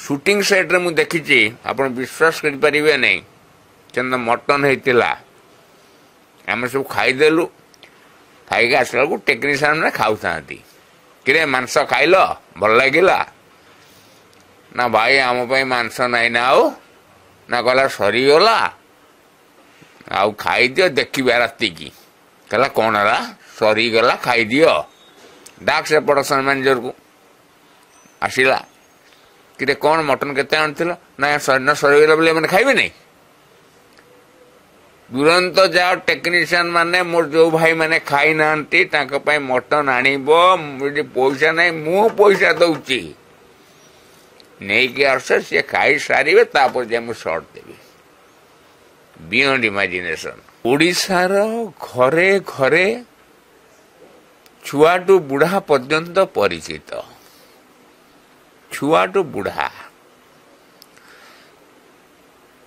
Shooting set रे मु देखी आप विश्वास करें नहीं चंद मटन होता आम सब खाईदेलु खाई आसला को टेक्नीशियन मैंने खाऊ कि मांस खाइल भल लगिला ना भाई आम मांस नाई ना आउ ना कहला सरीगला आउ खाईदि देखा राति की कहला कौन है सरीगला खाईदि डाक से प्रोडक्शन मैनेजर को आसला कि कौन मटन केते आनी ना सरीगला बोले मैंने खाइबे नहीं तुरंत जाओ टेक्नीशियन माने मोर जो भाई माने खाई ना मटन आनीबो पैसा नहीं मु पैसा दौची नहीं कि आस सी खाई सारे तापर जे मु शॉर्ट देवी बियॉन्ड इमेजिनेशन ओडिशार घरे घरे छुआटू बुढ़ा पर्यंत परिचित छुआटू बुढ़ा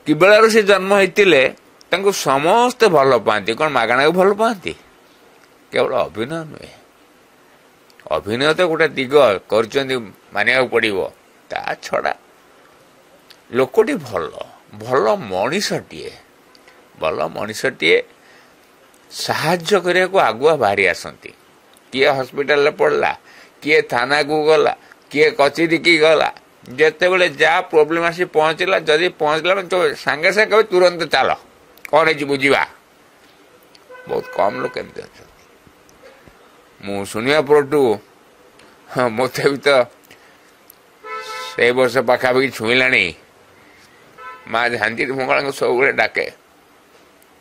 कि बेलार से जन्म होते समस्ते भल पाती कौन मागणा को भल पाती केवल अभिनय नुहे अभिनय तो गोटे दिग कर मानिया पड़ो ता छड़ा लोकटी भल भल मनीषटीए भल मनीषटीए साहाय्य करने को आगुआ बाहरी आसती किए हॉस्पिटल पड़ला किए थाना को गला किए कचेरी की गला जिते बड़े जा प्रोब्लेम आसी पहुंचला जदि पहुंचला तो सांगे सांगे तुरंत चल कौन है बुझा बहुत कम लोग केमती अच्छा मु शुणा पटू हाँ मत भी तो से वर्ष पाखापाखि छुईला माँ झांझी मंगला को सब डाके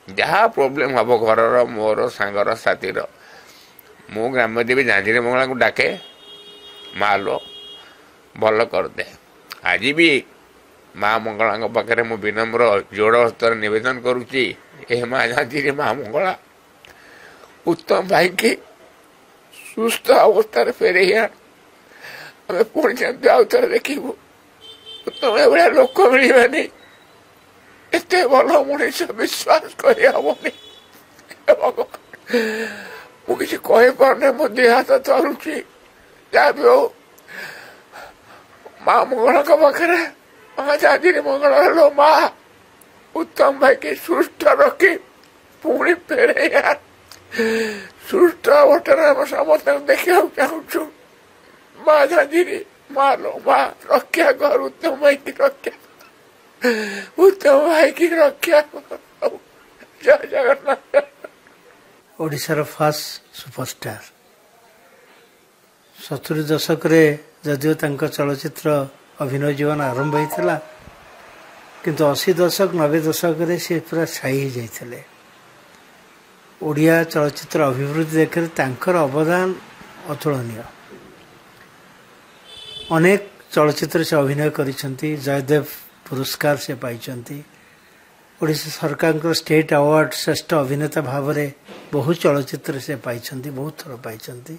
जहाँ प्रोब्लेम हम घर मोर सांगर साथीर मु ग्राम्यदेवी झांझी मंगला को डाके माँ लो भल करदे आज भी माँ मंगला पाखे मु विनम्र जोड़ हस्तर निवेदन करुच्ची माँ झांझी माँ मंगला उत्तम भाई की सुस्थ अवस्था फेरे आम पुणी जमी आउ थे देखू उत्तम भाया लोक मिलवानी एत भल मनीष विश्वास करनी मुझे कहीपारे मो दे हाथ चलुची जहाँ भी हो माँ मंगला पाखे माँ झांझी मंगला लो माँ उत्तम भाई की सुस्थ रखी पुणी फेरे सुस्थ अवस्था समस्त देखा चाहूँ माँ झांझी माँ लो माँ रक्षा कर उत्तम भाई की रक्षा उत्तम भाई की रक्षा जय जगन्नाथ ओडिशार फास्ट सुपरस्टार 70 दशक जदिव चलचित्र अभिनय जीवन आरंभ होता किंतु 80 दशक 90 दशक से पूरा छाई जाते ओडिया चलचित्र अभिवृद्धि देखते तांकर अवदान अतुलनीय अनेक चलचित्र से अभिनय करिसेंती जयदेव पुरस्कार से पाइचंती ओडिशा सरकार स्टेट अवार्ड श्रेष्ठ अभिनेता भाव में बहुत चलचित्र से पाइचंती बहुत थर पाइचंती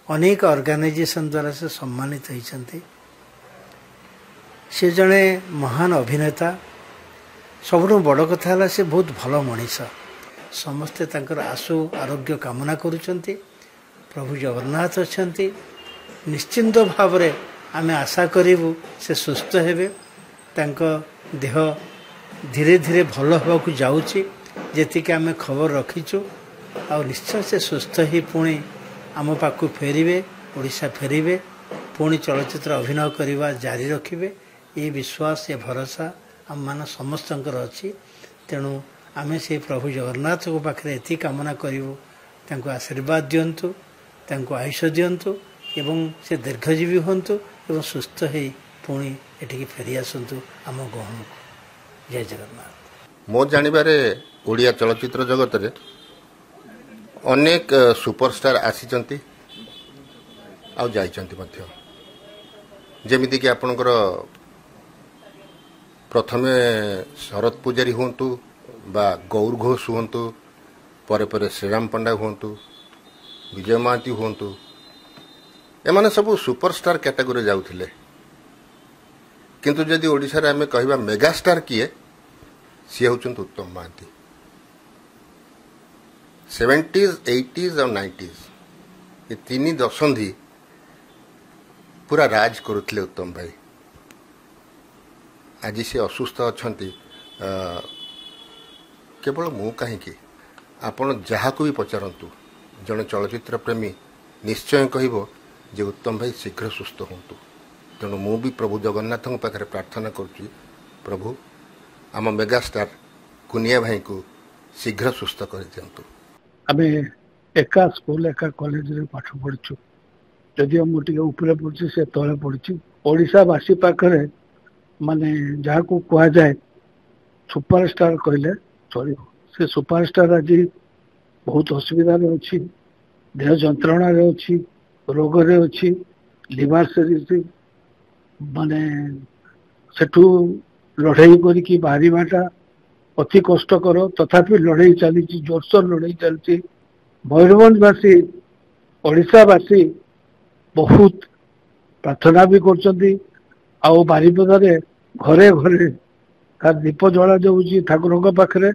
अनेक ऑर्गेनाइजेशन द्वारा से सम्मानित होइचंती से जड़े महान अभिनेता सबुठ बड़ कथा है से बहुत भल मनीष समस्ते तांकर आशु आरोग्य कामना करुचंती प्रभु जगन्नाथ अछंती निश्चिंत भाव में आमे आशा करूँ से सुस्थ हेबे तांको देह धीरे धीरे भल होगा जाऊँगी जी आम खबर रखीचु आ निश्चय से सुस्थ ही पुणी आम पाक फेरवे ओडिशा फेरवे पुणी चलचित्र अभिनय करने जारी रखिए ये विश्वास ये भरोसा आम मान समस्त अच्छी तेणु आमे से प्रभु जगन्नाथ को पाखे ये कामना करूँ आशीर्वाद दिंतु आयुष दिंतु एवं से दीर्घजीवी हूँ एवं सुस्थ हो पुणी एटिकी फेरी आसतु आम गहण को जय जगन्नाथ मो जानवर ओडिया चलचित्र जगत रे अनेक सुपरस्टार आसीचंती आ जाइचंती मध्य जेमिति कि आपनकर प्रथमे शरद पूजारी हुंतु बा गौर घोष हुंतु परे परे श्रीराम पंडा हुंतु विजय महांती हुंतु एमाने सब सुपरस्टार कैटेगरी जाउथिले किंतु जदि ओडिशा रे आमे कहबा मेगास्टार किए सी होचंत उत्तम महांती 70s 80s और 90s ये तीन दशंधि पूरा राज करुथिले उत्तम भाई ଆଜି ସେ ଅସୁସ୍ଥ ଅଛନ୍ତି କେବଳ ମୁଁ କାହିଁକି ଆପଣ ଯାହାକୁ ବି ପଚାରନ୍ତୁ ଜଣେ ଚଳଚ୍ଚିତ୍ର ପ୍ରେମୀ ନିଶ୍ଚୟ କହିବ ଯେ ଉତ୍ତମ ଭାଇ ଶୀଘ୍ର ସୁସ୍ଥ ହୁଅନ୍ତୁ। ତେଣୁ ମୁଁ ବି ପ୍ରଭୁ ଜଗନ୍ନାଥଙ୍କ ପାଖରେ ପ୍ରାର୍ଥନା କରୁଛି, ପ୍ରଭୁ ଆମ ମେଗାଷ୍ଟାର କୁନିଆ ଭାଇଙ୍କୁ ଶୀଘ୍ର ସୁସ୍ଥ କରିଦିଅନ୍ତୁ। ଆମେ ଏକା ସ୍କୁଲ ଏକା କଲେଜରେ ପାଠ ପଢିଛୁ, ଯଦିଓ ମୁଁ ଟିକେ ଉପରେ ପଢୁଛି ସେ ତଳେ ପଢିଛି। ଓଡ଼ିଶାବାସୀ ପାଖରେ ମାନେ ଯାହାକୁ କୁହାଯାଏ ସୁପରଷ୍ଟାର କହିଲେ ଚଳିବ। ସେ ସୁପରଷ୍ଟାର ଆଜି ବହୁତ ଅସୁବିଧାରେ ଅଛି, ଦେହ ଯନ୍ତ୍ରଣାରେ ଅଛି, ରୋଗରେ ଅଛି, ଲିଭର ସିରିଜ ମାନେ ସେଠୁ ଲଢ଼େଇ କରିକି ବାହାରିବାଟା ଅତି କଷ୍ଟକର। ତଥାପି ଲଢ଼େଇ ଚାଲିଛି, ଜୋରସୋର ଲଢ଼େଇ ଚାଲିଛି। ମୟୂରଭଞ୍ଜବାସୀ, ଓଡ଼ିଶାବାସୀ ବହୁତ ପ୍ରାର୍ଥନା ବି କରୁଛନ୍ତି। ଆଉ ବାରିପଦାରେ ଘରେ ଘରେ ଦୀପ ଜଳା ଯାଉଛି ଠାକୁରଙ୍କ ପାଖରେ।